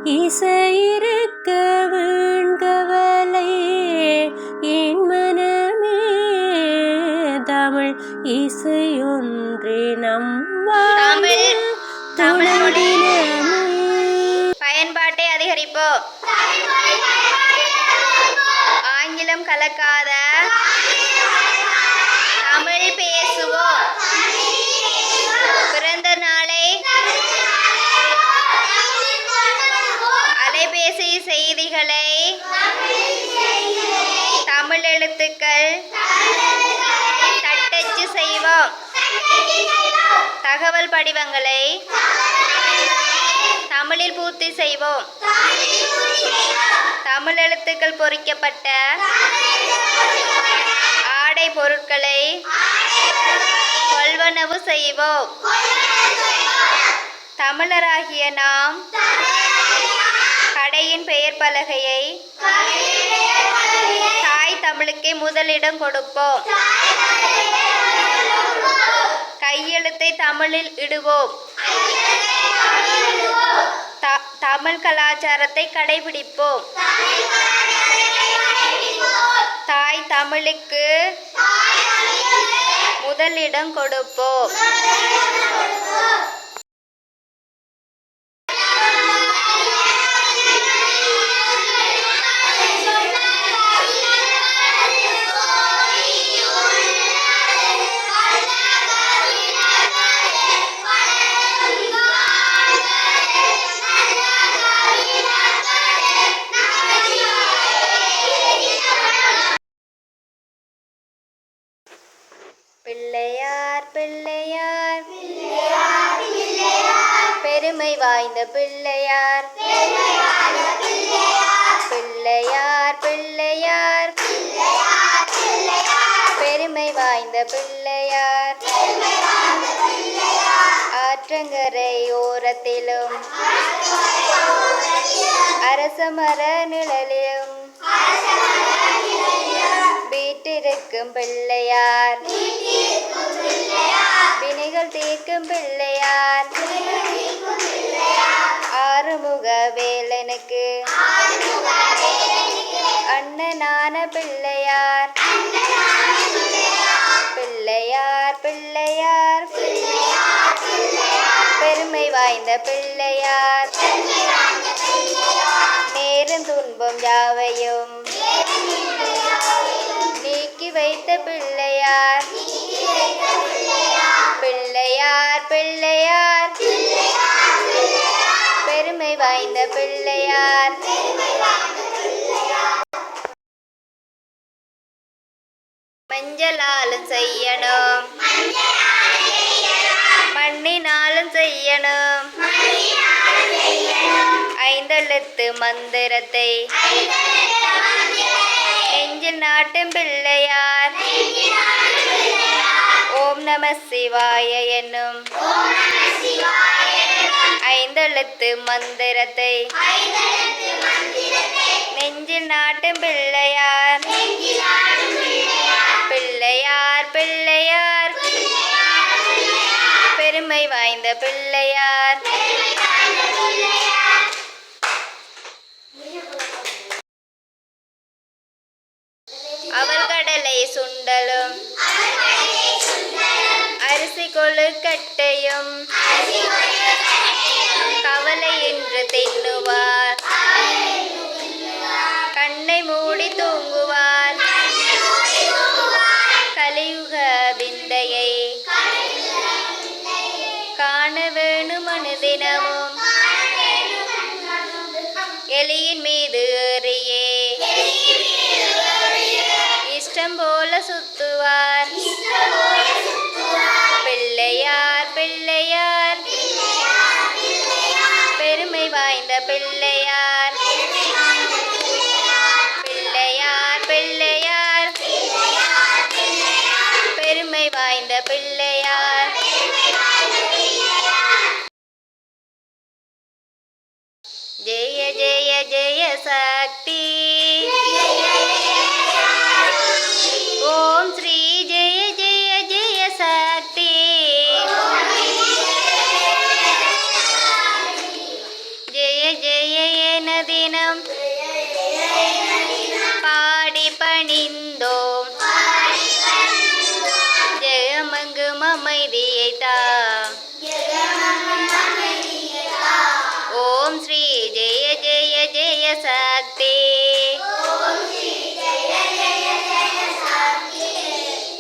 இசையிருக்க வேண்கவலை என் மனமே தமிழ் இசையொன்றே நம் தமிழினமே. பயன்பாட்டை அதிகரிப்போம். ஆங்கிலம் கலக்காத தமிழ் பேசுவோம். பிறந்த நாளை அலைபேசி செய்திகளை தமிழ் எழுத்துக்கள் தட்டச்சு செய்வோம். தகவல் படிவங்களை தமிழில் பூர்த்தி செய்வோம். தமிழ் எழுத்துக்கள் பொறிக்கப்பட்ட ஆடை பொருட்களை கொள்வனவு செய்வோம். தமிழராகிய நாம் கடையின் பெயர் பலகையை தாய் தமிழுக்கே முதலிடம் கொடுப்போம். கையெழுத்தை தமிழில் இடுவோம். தமிழ் கலாச்சாரத்தை கடைபிடிப்போம். தாய் தமிழுக்கு முதலிடம் கொடுப்போம். பிள்ளையார் பிள்ளையார் பெருமை வாய்ந்த பிள்ளையார். பிள்ளையார் பிள்ளையார் பெருமை வாய்ந்த பிள்ளையார். ஆற்றங்கரை ஓரத்திலும் அரசமர நிழலிலும் வீட்டிருக்கும் பிள்ளையார். வினைகள் தீர்க்கும் பிள்ளையார். ஆறுமுக வேலனுக்கு அண்ணனான பிள்ளையார். பிள்ளையார் பிள்ளையார் பெருமை வாய்ந்த பிள்ளையார். நேரும் துன்பம் யாவையும் நீக்கி வைத்த பிள்ளையார். பிள்ளையார் பிள்ளையார் பெருமை வாய்ந்த பிள்ளையார். மஞ்சளாலும் செய்யணும், மண்ணினாலும் செய்யணும். ஐந்தெழுத்து மந்திரத்தை நெஞ்சில் நாட்டும் பிள்ளையார். ஓம் நம சிவாய என்னும் ஐந்தெழுத்து மந்திரத்தை நெஞ்சில் நாட்டும் பிள்ளையார். பிள்ளையார் பிள்ளையார் பெருமை வாய்ந்த பிள்ளையார். அவள் கடலை சுண்டலும் அரிசி கொழுக்கட்டையும் கவலை என்று தின்னுவார். கண்ணை மூடி தூங்குவார். கலியுக விந்தையை காண வேணும் அனுதினமும். எலியின் மீது ஏறியே இஷ்டம் போல சுத்துவார். பிள்ளையார் பிள்ளையார் பெருமை வாய்ந்த பிள்ளையார். பிள்ளையார் பிள்ளையார் பெருமை வாய்ந்த பிள்ளையார். ஜெய ஜெய ஜெய சக்தி. ஓம் ஸ்ரீ ஜெய ஜெய ஜெய சக்தி. ஜெய ஜெய தினம் பாடி பணிந்தோம் ஜெகமெங்கும் அமைதியை தா ஓம் ஸ்ரீ ஜெய ஜெய ஜெய சக்தி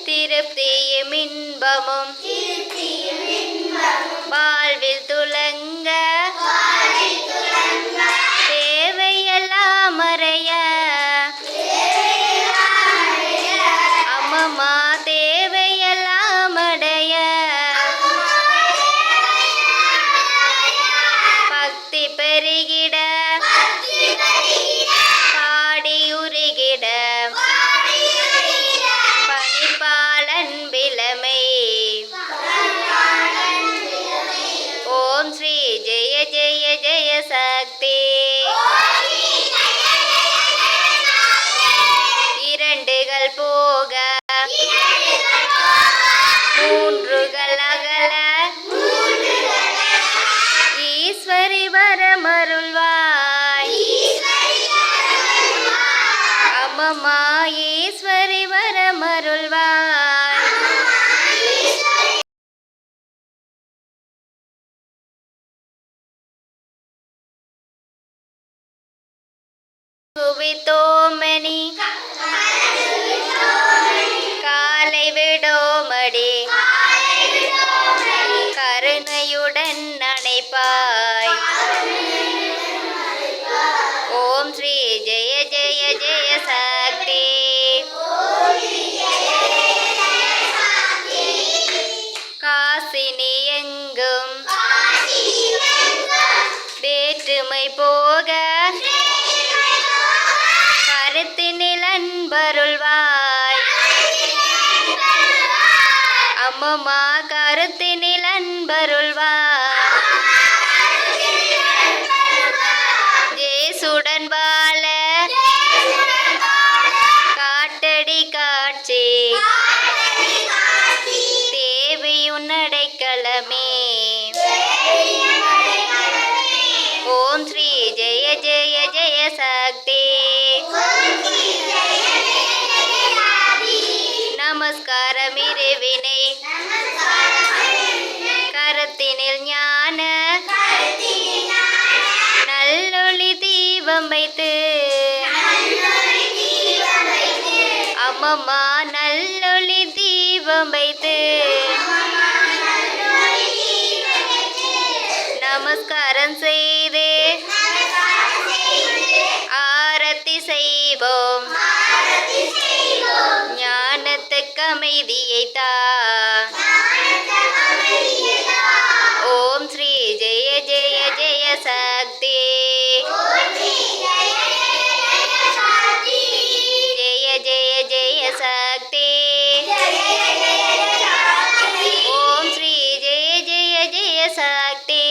திருப்தியும் இன்பமும் வாழ்வில் துலங்க தேவையெல்லாம் மறைய அம்மம்மா தேவையெல்லாம் அடைய பக்தி பெருகிட பாடி உருகிட பணிப்பாலன் பிலமை ஓம் ஸ்ரீ ஜெய ஜெய ஜெய சக்தி இரண்டுகள் போக மூன்றுகள் அகல ஈஸ்வரி வரமருள்வாய் அம்மம்மா ஈஸ்வரி வரமருள்வாய் குவித்தோமணி காலை விடோமடி கருணையுடன் அணைப்பாய் ஓம் ஸ்ரீ ஜெய ஜெய ஜெய சக்தி காசினி எங்கும் வேற்றுமை போக கருத்தினில் அன்பருள்வாய் அம்மம்மா கருத்தினில் அன்பருள்வாய் ஜேசுடன் வாழ காட்டடி காட்சி தேவியுன் அடைக்கலமே ஓம் ஸ்ரீ ஜெய ஜெய ஜெய சக்தி நமஸ்காரம் இறைவினை கரத்தினில் ஞான நல்லொளி தீபம் வைத்து அம்மம்மா நல்லொளி தீபம் வைத்து நமஸ்காரம் செய்து ஆரத்தி செய்வோம் ஞானத்துக்கு அமைதியை தா ஓம் ஸ்ரீ ஜெய ஜெய ஜெய சக்தி ஜெய ஜெய ஜெய சக்தி ஓம் ஸ்ரீ ஜெய ஜெய ஜெய சக்தி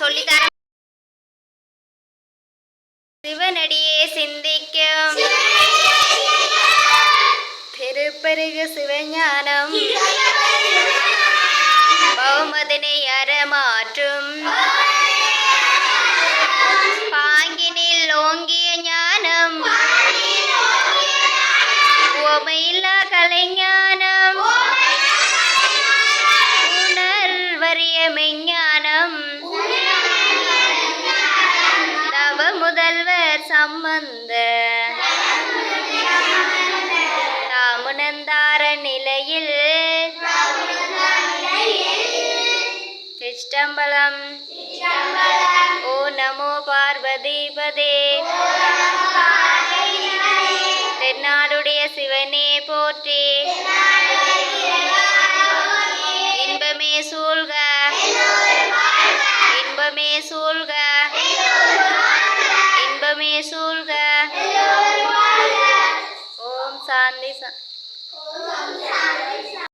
சொல்லித்தர சிவனடியே சிந்திக்கும் திருப்பெருகு சிவஞானம் பௌமதனை அறமாற்றும் பாங்கினில் ஓங்கிய ஞானம் உமையில்லா கலைஞானம் உணர்வறிய மெஞ்ஞானம் தவ முதல்வர் சம்பந்த தாமுனந்தார நிலையில் சிற்றம்பலம் ஓ நமோ பார்வதிபதே தென்னாடுடைய சிவனே போற்றி இன்பமே சூழ்க இன்பமே சூழ்க இன்பமே சூழ்க சாய் சா